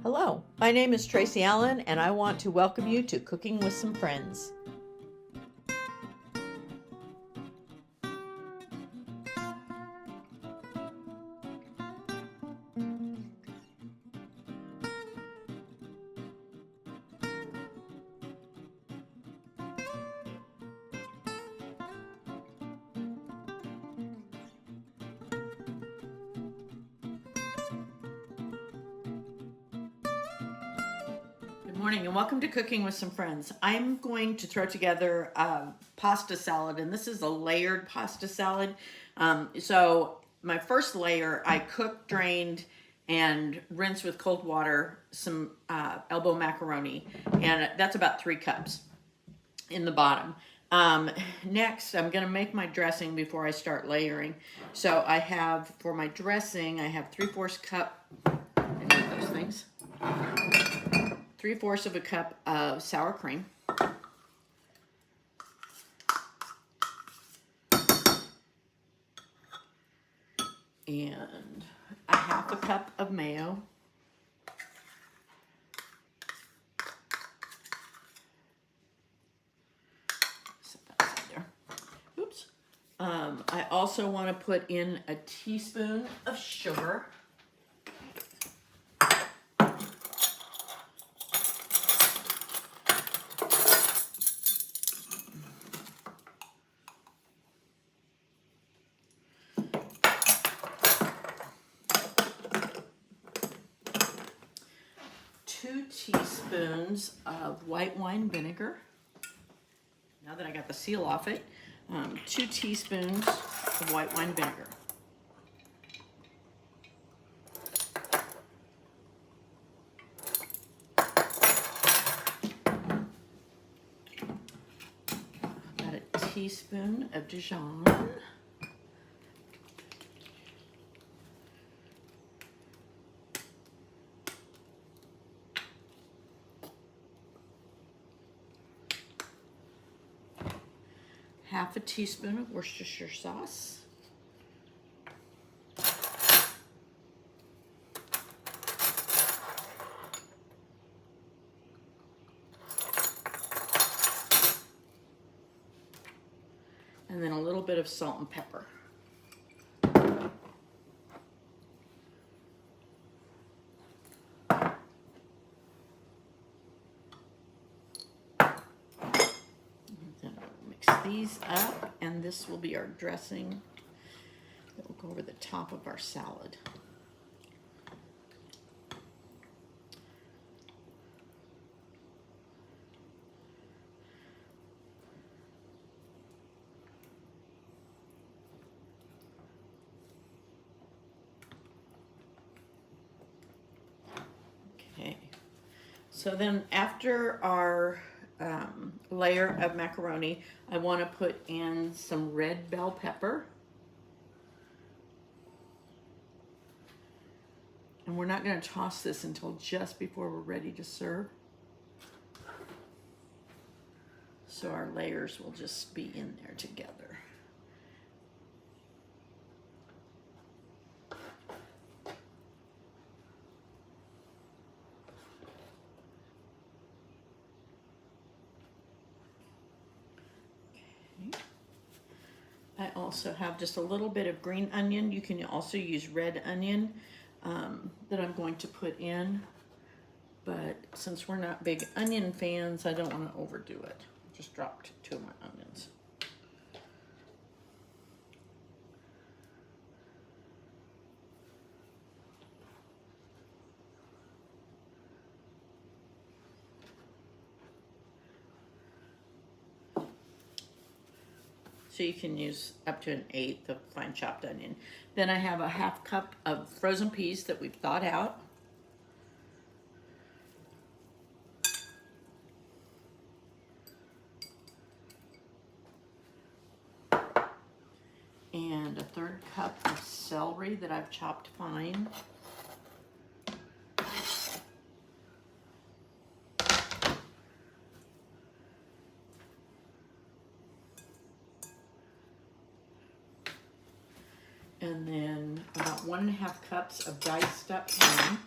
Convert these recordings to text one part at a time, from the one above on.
Hello, my name is Tracy Allen, and I want to welcome you to Cooking with Some Friends. Good morning and welcome to Cooking with Some Friends. I'm going to throw together a pasta salad, and this is a layered pasta salad. So my first layer, I cooked, drained, and rinsed with cold water some elbow macaroni, and that's about 3 cups in the bottom. Next, I'm going to make my dressing before I start layering. So I have, for my dressing, I have 3/4 cup, I need those things. 3/4 of a cup of sour cream, and a 1/2 cup of mayo, set that aside there. Oops. I also want to put in a teaspoon of sugar. Two teaspoons of white wine vinegar. Now that I got the seal off it, 2 teaspoons of white wine vinegar. Got a teaspoon of Dijon. Half a teaspoon of Worcestershire sauce. And then a little bit of salt and pepper. These up, and this will be our dressing that will go over the top of our salad. Okay, so then after our layer of macaroni, I want to put in some red bell pepper. And we're not going to toss this until just before we're ready to serve. So our layers will just be in there together. I also have just a little bit of green onion. You can also use red onion that I'm going to put in. But since we're not big onion fans, I don't want to overdo it. Just dropped 2 of my onions. So you can use up to 1/8 of fine chopped onion. Then I have a 1/2 cup of frozen peas that we've thawed out. And a 1/3 cup of celery that I've chopped fine. And then about 1 1/2 cups of diced up ham.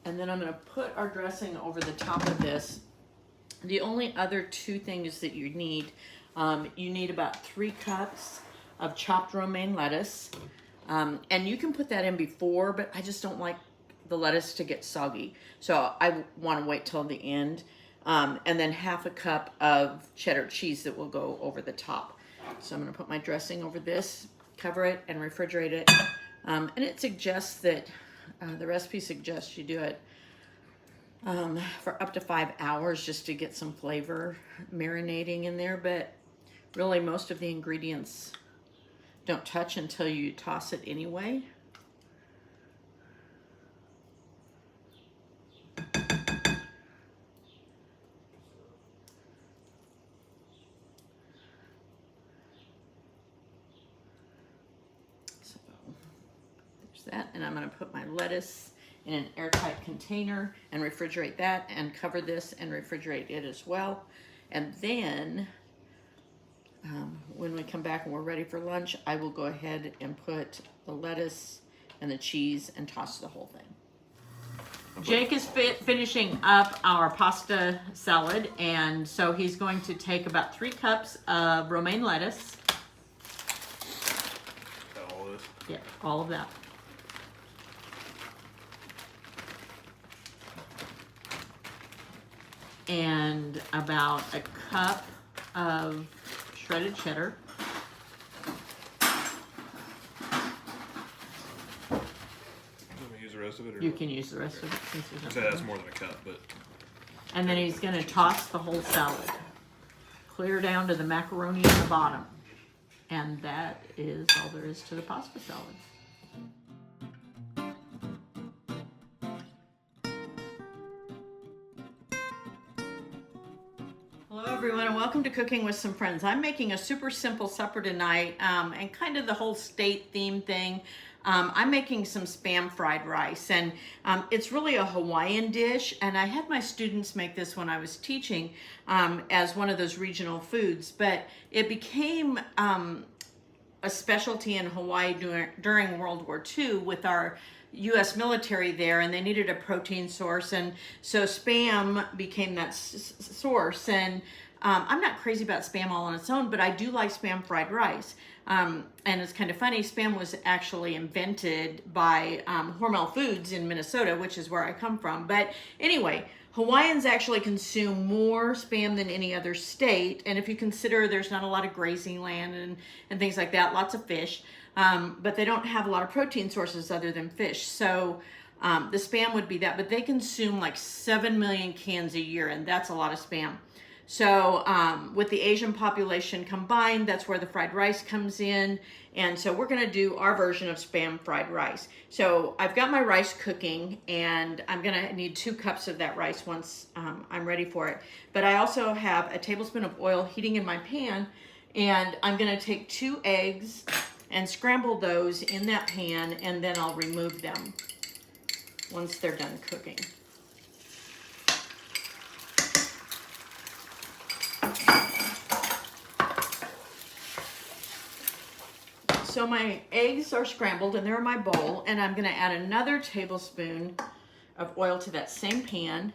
And then I'm going to put our dressing over the top of this. The only other two things that you need about 3 cups of chopped romaine lettuce. And you can put that in before, but I just don't like the lettuce to get soggy. So I want to wait till the end. And then 1/2 cup of cheddar cheese that will go over the top. So I'm going to put my dressing over this, cover it, and refrigerate it. And it suggests that, the recipe suggests you do it for up to 5 hours just to get some flavor marinating in there. But really, most of the ingredients don't touch until you toss it anyway. So there's that, and I'm going to put my lettuce in an airtight container and refrigerate that, and cover this and refrigerate it as well. And then when we come back and we're ready for lunch, I will go ahead and put the lettuce and the cheese and toss the whole thing. Jake is finishing up our pasta salad, and so he's going to take about 3 cups of romaine lettuce. All of this? Yeah, all of that. And about 1 cup of shredded cheddar. Use the rest of it? Or You can use the rest of it. Since there's I said that's more than 1 cup, but And then he's going to toss the whole salad clear down to the macaroni in the bottom. And that is all there is to the pasta salad. Hello everyone, and welcome to Cooking with Some Friends. I'm making a super simple supper tonight, and kind of the whole state theme thing. I'm making some Spam fried rice, and it's really a Hawaiian dish, and I had my students make this when I was teaching as one of those regional foods, but it became a specialty in Hawaii during World War II with our U.S. military there, and they needed a protein source, and so Spam became that source. And I'm not crazy about Spam all on its own, but I do like Spam fried rice. And it's kind of funny, Spam was actually invented by Hormel Foods in Minnesota, which is where I come from. But anyway, Hawaiians actually consume more Spam than any other state, and if you consider there's not a lot of grazing land and things like that, lots of fish, but they don't have a lot of protein sources other than fish. So the Spam would be that, but they consume like 7 million cans a year, and that's a lot of Spam. So with the Asian population combined, that's where the fried rice comes in. And so we're going to do our version of Spam fried rice. So I've got my rice cooking, and I'm going to need 2 cups of that rice once I'm ready for it. But I also have a tablespoon of oil heating in my pan, and I'm going to take 2 eggs and scramble those in that pan, and then I'll remove them once they're done cooking. So my eggs are scrambled and they're in my bowl, and I'm going to add another tablespoon of oil to that same pan,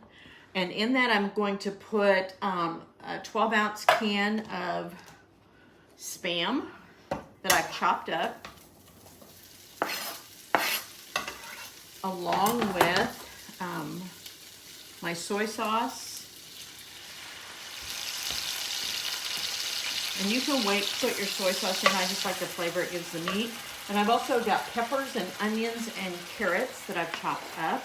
and in that I'm going to put a 12-ounce can of Spam that I've chopped up, along with my soy sauce. And you can put your soy sauce in. I just like the flavor it gives the meat. And I've also got peppers and onions and carrots that I've chopped up.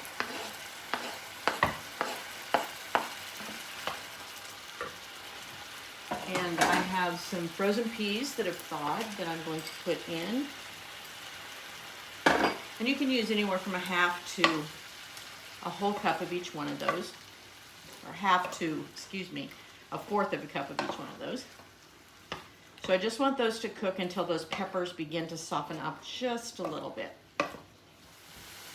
And I have some frozen peas that have thawed that I'm going to put in. And you can use anywhere from 1/2 to a whole cup of each one of those. Or 1/2 to, a 1/4 of a cup of each one of those. So I just want those to cook until those peppers begin to soften up just a little bit.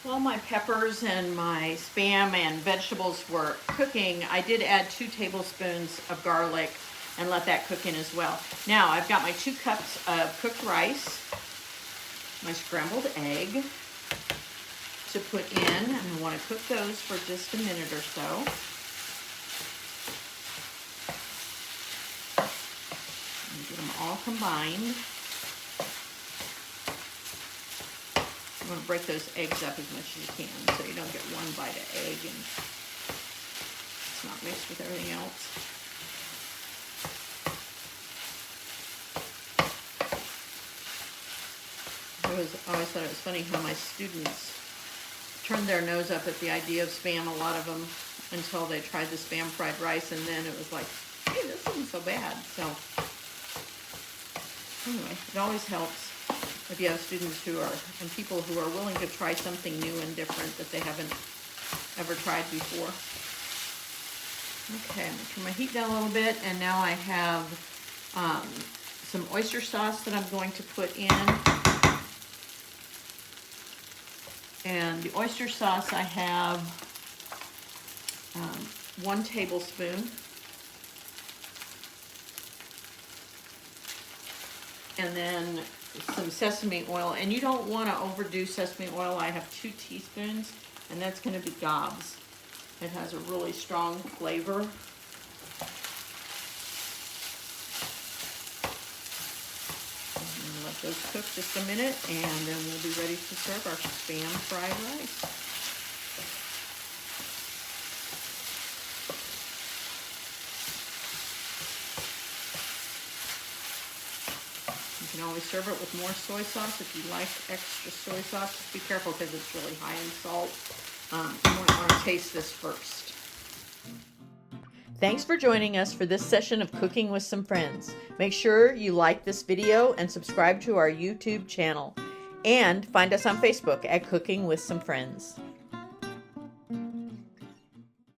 While my peppers and my Spam and vegetables were cooking, I did add 2 tablespoons of garlic and let that cook in as well. Now I've got my 2 cups of cooked rice, my scrambled egg, to put in, and I want to cook those for just a minute or so. And get them all combined. You want to break those eggs up as much as you can so you don't get one bite of egg and it's not mixed with everything else. I always thought it was funny how my students turned their nose up at the idea of Spam, a lot of them, until they tried the Spam fried rice, and then it was like, hey, this isn't so bad. So anyway, it always helps if you have students who are, and people who are willing to try something new and different that they haven't ever tried before. Okay, I'm going to turn my heat down a little bit, and now I have some oyster sauce that I'm going to put in. And the oyster sauce, I have 1 tablespoon. And then some sesame oil. And you don't want to overdo sesame oil. I have 2 teaspoons, and that's going to be gobs. It has a really strong flavor. Let those cook just a minute, and then we'll be ready to serve our Spam fried rice. You can always serve it with more soy sauce if you like extra soy sauce. Just be careful because it's really high in salt. You want to taste this first. Thanks for joining us for this session of Cooking with Some Friends. Make sure you like this video and subscribe to our YouTube channel. And find us on Facebook at Cooking with Some Friends.